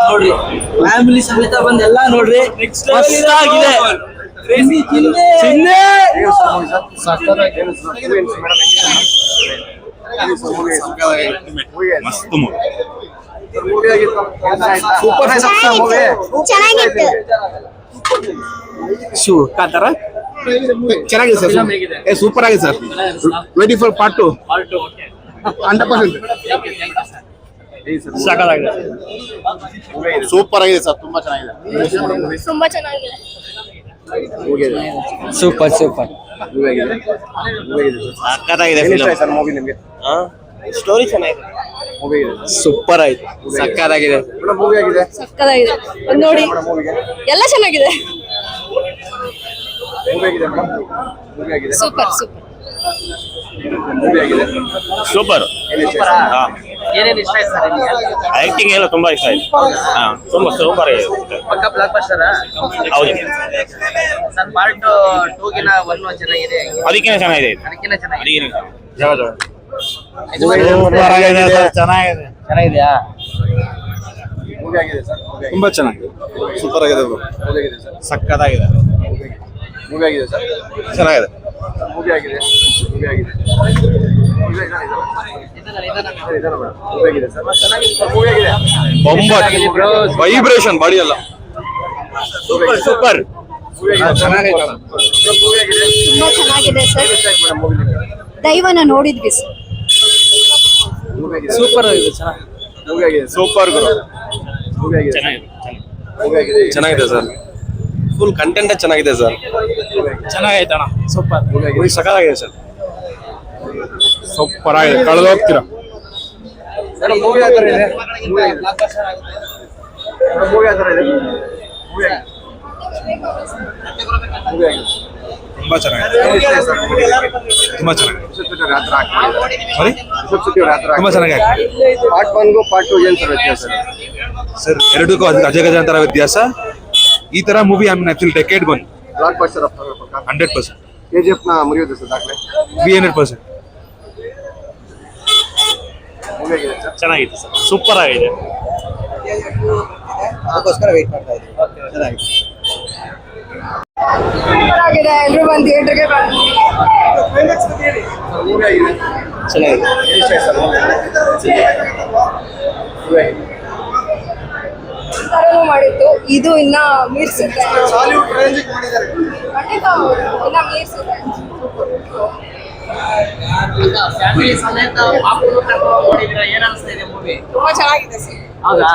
ನೋಡ್ರಿ, ಫ್ಯಾಮಿಲಿ ಸಮೇತ ಬಂದ್ ಎಲ್ಲಾ ನೋಡ್ರಿ. ಮಸ್ತ್ ಆಗಿದೆ. ಮಸ್ತ್ ಮೂವಿ. ಸೂಪರ್ ಚೆನ್ನಾಗಿತ್ತು. ಕಾಂತಾರ ಚೆನ್ನಾಗಿದೆ ಸರ್, ಸೂಪರ್ ಆಗಿದೆ ಸರ್. 24 ಪಾರ್ಟ್ 2 100%. ಸೂಪರ್ ಆಗಿದೆ ಸರ್, ತುಂಬಾ ಚೆನ್ನಾಗಿದೆ. ತುಂಬಾ ಚೆನ್ನಾಗಿದೆ. ಸೂಪರ್ ಸೂಪರ್ ಸಕ್ಕತ್ತಾಗಿದೆ ಸರ್ ಮೂವಿ. ನಿಮಗೆ ಸ್ಟೋರಿ ಚೆನ್ನಾಗಿದೆ, ಸೂಪರ್ ಆಯ್ತು, ಸಕ್ಕತ್ತಾಗಿದೆ. ಮೂವಿ ಆಗಿದೆ, ಸಕ್ಕತ್ತಾಗಿದೆ ನೋಡಿ, ಎಲ್ಲ ಚೆನ್ನಾಗಿದೆ. Super super super. ಏನೇನು ಇಷ್ಟ ಆಯ್ತು ಸರ್ ನಿಮಗೆ? ಆಕ್ಟಿಂಗ್ ಎಲ್ಲ ತುಂಬಾ ಇಷ್ಟ ಆಯ್ತು. ತುಂಬಾ ಸೂಪರ್ ಆಗಿದೆ. ಪಕ್ಕ ಬ್ಲಾಕ್ ಬಸ್ಟರ್. ಹೌದು ಸರ್ ಪಾರ್ಟ್ 2 ಗಿನ 1 ಚೆನ್ನಾಗಿದೆ, ಅದಕ್ಕಿಂತ ಚೆನ್ನಾಗಿದೆ. ಅದಕ್ಕಿಂತ ಚೆನ್ನಾಗಿದೆ. ಚೆನ್ನಾಗಿದೆಯಾ? ತುಂಬಾ ಚೆನ್ನಾಗಿದೆ, ಸೂಪರ್ ಆಗಿದೆ. ಸಕ್ಕತ್ತಾಗಿದೆ. ಮೂವಿ ಆಗಿದೆ ಸರ್, ಚೆನ್ನಾಗಿದೆ. ಮೂವಿ ಆಗಿದೆ, ಮೂವಿ ಆಗಿದೆ, ವೈಬ್ರೇಷನ್ ಬಾಡಿ ಎಲ್ಲ ಸೂಪರ್ ಸೂಪರ್. ತುಂಬಾ ಚೆನ್ನಾಗಿದೆ ಸರ್. ದೈವನ ನೋಡಿದ್ವಿ ಸರ್. ಸೂಪರ್ ಆಗಿದೆ, ಸೂಪರ್ ಗುರು. ಚೆನ್ನಾಗಿದೆ ಸರ್, ಫುಲ್ ಕಂಟೆಂಟ್ ಚೆನ್ನಾಗಿದೆ ಸರ್. ಚೆನ್ನಾಗೈತೆ ಅಣ್ಣ, ಸೂಪರ್. ಮೂವಿ ಸಕ್ಕತ್ತಾಗಿದೆ ಸರ್, ಸೂಪರ್ ಆಗಿದೆ. ಕಳೆದು ಹೋಗ್ತೀರಾ. ತುಂಬಾ ಚೆನ್ನಾಗಿದೆ, ತುಂಬಾ ಚೆನ್ನಾಗಿದೆ. ತುಂಬಾ ಚೆನ್ನಾಗಿದೆ. ಪಾರ್ಟ್ 1 ಪಾರ್ಟ್ 2 ಏನ್ ಸರ್ ವ್ಯತ್ಯಾಸ? ಸರ್ ಎರಡಕ್ಕೂ ಅಜಗಜಾಂತರ ವ್ಯತ್ಯಾಸ. ಈ ತರ ಮೂವಿ ಆಕ್ಚುಲಿ ಡೆಕೆಡ್ ಬಂದು ಬ್ಲಾಕ್ ಬಸ್ಟರ್ 100%. KGF ನ ಮುರಿಯೋದು ಸರ್ ದಾಖಲೆ 300%. ಚೆನ್ನಾಗಿದೆ ಸರ್, ಸೂಪರ್ ಆಗಿದೆ. ಅದಕ್ಕೋಸ್ಕರ ವೇಟ್ ಮಾಡ್ತಾ ಇದ್ದೀವಿ. ಚೆನ್ನಾಗಿದೆ, ಚೆನ್ನಾಗಿದೆ. ಎಲ್ಲರೂ ಬಂದು ಥಿಯೇಟರ್ಗೆ ಬಂದು ಮೂವಿ ಆಗಿದೆ, ಚೆನ್ನಾಗಿದೆ. ಥರನೂ ಮಾಡಿತ್ತು. ಇದು ಇನ್ನ ಮೀರ್ಸುತ್ತೆ, ಹಾಲಿವುಡ್ ರೇಂಜ್ ಮಾಡಿದ್ದಾರೆ. ಖಂಡಿತ ಇನ್ನ ಮೀರ್ಸುತ್ತೆ. ಫ್ಯಾಮಿಲಿ ಸಮೇತ ಪಾಪುನು ಕರ್ಕೊಂಡು ನೋಡಿದ್ರೆ ಏನ್ ಅನಿಸ್ತಾ ಇದೆ ಮೂವಿ? ತುಂಬಾ ಚೆನ್ನಾಗಿದೆ ಸರ್. ಹೌದಾ?